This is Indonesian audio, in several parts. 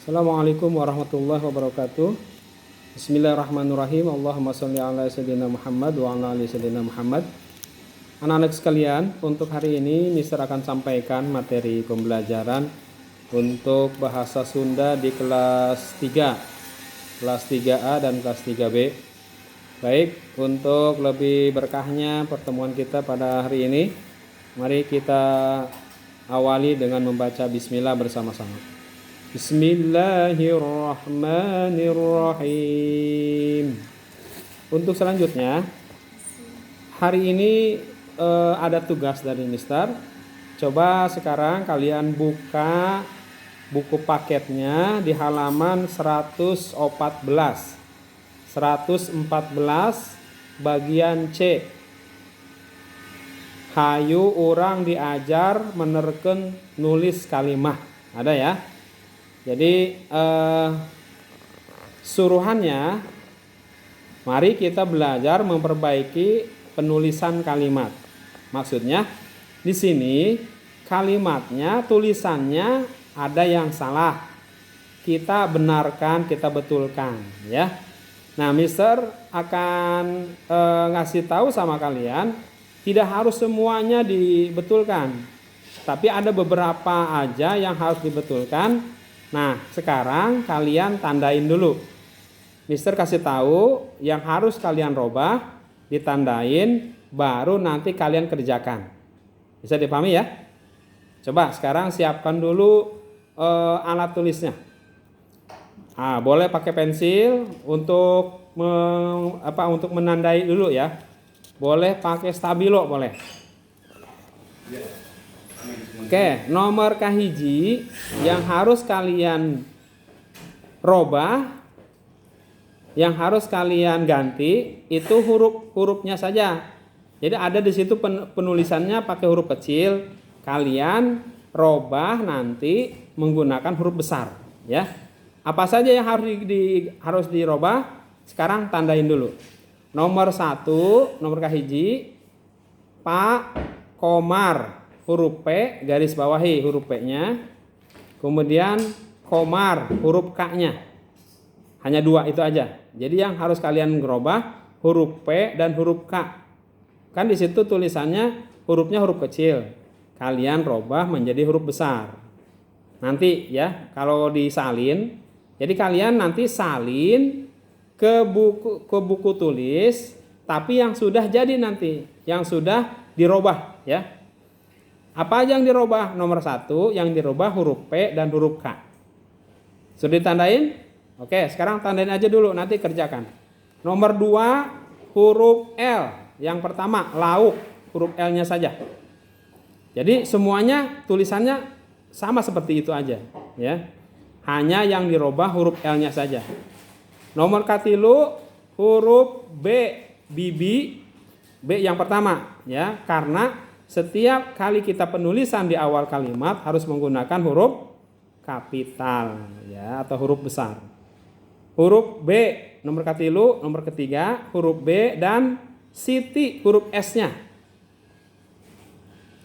Assalamualaikum warahmatullahi wabarakatuh. Bismillahirrahmanirrahim. Allahumma sholli ala sayyidina Muhammad wa ala ali sayyidina Muhammad. Anak-anak sekalian, untuk hari ini Mister akan sampaikan materi pembelajaran untuk bahasa Sunda di kelas 3, kelas 3A dan kelas 3B. Baik, untuk lebih berkahnya pertemuan kita pada hari ini, mari kita awali dengan membaca bismillah bersama-sama. Bismillahirrahmanirrahim. Untuk selanjutnya, hari ini ada tugas dari Mister. Coba sekarang kalian buka buku paketnya di halaman 114. 114 bagian C. Hayu orang diajar menerken nulis kalimah. Ada ya? Jadi suruhannya, mari kita belajar memperbaiki penulisan kalimat. Maksudnya di sini kalimatnya, tulisannya ada yang salah. Kita benarkan, kita betulkan, ya. Nah, Mister akan ngasih tahu sama kalian, tidak harus semuanya dibetulkan, tapi ada beberapa aja yang harus dibetulkan. Nah, sekarang kalian tandain dulu. Mister kasih tahu yang harus kalian robah, ditandain, baru nanti kalian kerjakan. Bisa dipahami ya? Coba sekarang siapkan dulu alat tulisnya. Boleh pakai pensil untuk untuk menandai dulu ya. Boleh pakai stabilo boleh. Oke, nomor kahiji yang harus kalian robah, yang harus kalian ganti itu hurufnya saja. Jadi ada di situ penulisannya pakai huruf kecil, kalian robah nanti menggunakan huruf besar, ya. Apa saja yang harus dirobah? Sekarang tandain dulu. Nomor 1, nomor kahiji, Pak Komar. Huruf P garis bawahi huruf P-nya. Kemudian Komar huruf K-nya. Hanya 2 itu aja. Jadi yang harus kalian ngerubah huruf P dan huruf K. Kan di situ tulisannya hurufnya huruf kecil. Kalian robah menjadi huruf besar. Nanti ya, kalau disalin, jadi kalian nanti salin ke buku tulis, tapi yang sudah jadi nanti, yang sudah dirobah ya. Apa aja yang dirubah? Nomor 1 yang dirubah huruf P dan huruf K. Sudah ditandain? Oke, sekarang tandain aja dulu, nanti kerjakan. Nomor 2 huruf L. Yang pertama lauk, huruf L-nya saja. Jadi semuanya tulisannya sama seperti itu aja, ya. Hanya yang dirubah huruf L-nya saja. Nomor katilu huruf B, bibi, B yang pertama, ya, karena setiap kali kita penulisan di awal kalimat harus menggunakan huruf kapital ya, atau huruf besar. Huruf B nomor katilu, nomor ketiga huruf B dan Siti huruf S-nya.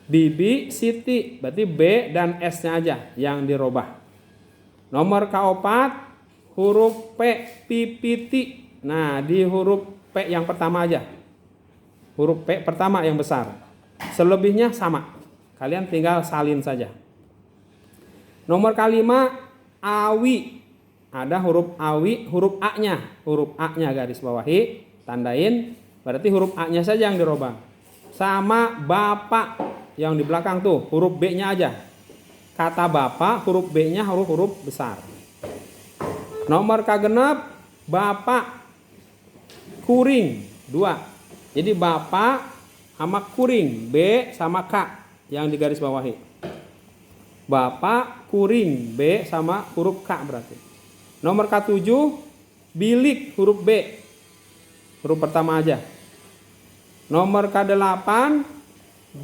Bibi, Siti, berarti B dan S-nya aja yang dirubah. Nomor keempat huruf P, pipiti. Nah, di huruf P yang pertama aja. Huruf P pertama yang besar. Selebihnya sama, kalian tinggal salin saja. Nomor kelima awi, ada huruf awi, huruf A-nya, garis bawahi, tandain, berarti huruf A-nya saja yang dirubah. Sama bapak yang di belakang tuh, huruf B-nya aja. Kata bapak, huruf B-nya huruf besar. Nomor kagenep bapak kuring 2. Jadi bapak sama kuring, B sama K yang di garis bawahi. Bapak kuring, B sama huruf K berarti. Nomor ke-7 bilik huruf B, huruf pertama aja. Nomor ke-8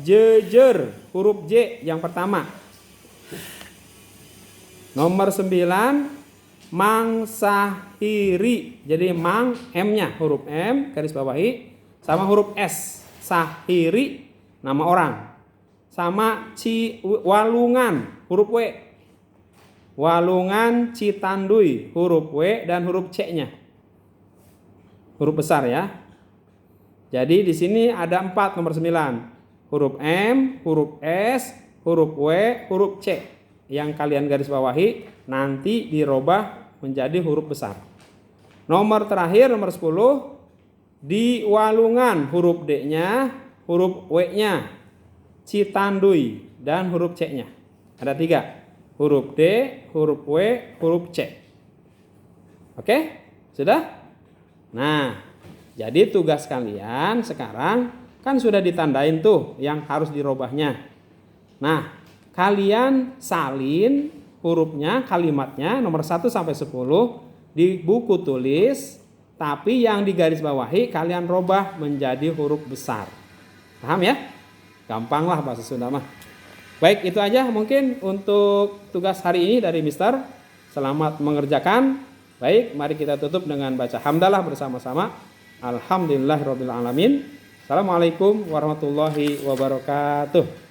jejer huruf J yang pertama. Nomor 9 mangsahiri, jadi mang M-nya huruf M garis bawahi sama huruf S. Sahiri nama orang. Sama Ciwalungan huruf W. Walungan Citanduy, huruf W dan huruf C-nya. Huruf besar ya. Jadi di sini ada 4 nomor 9. Huruf M, huruf S, huruf W, huruf C. Yang kalian garis bawahi nanti dirubah menjadi huruf besar. Nomor terakhir nomor 10 di Walungan huruf D-nya, huruf W-nya, Citanduy dan huruf C-nya. Ada 3. Huruf D, huruf W, huruf C. Oke? Sudah? Nah, jadi tugas kalian sekarang kan sudah ditandain tuh yang harus dirubahnya. Nah, kalian salin hurufnya, kalimatnya nomor 1 sampai 10 di buku tulis, tapi yang digaris bawahi kalian robah menjadi huruf besar. Paham ya? Gampang lah bahasa Sunda mah. Baik, itu aja mungkin untuk tugas hari ini dari Mister. Selamat mengerjakan. Baik, mari kita tutup dengan baca hamdalah bersama-sama. Alhamdulillahirabbil alamin. Assalamualaikum warahmatullahi wabarakatuh.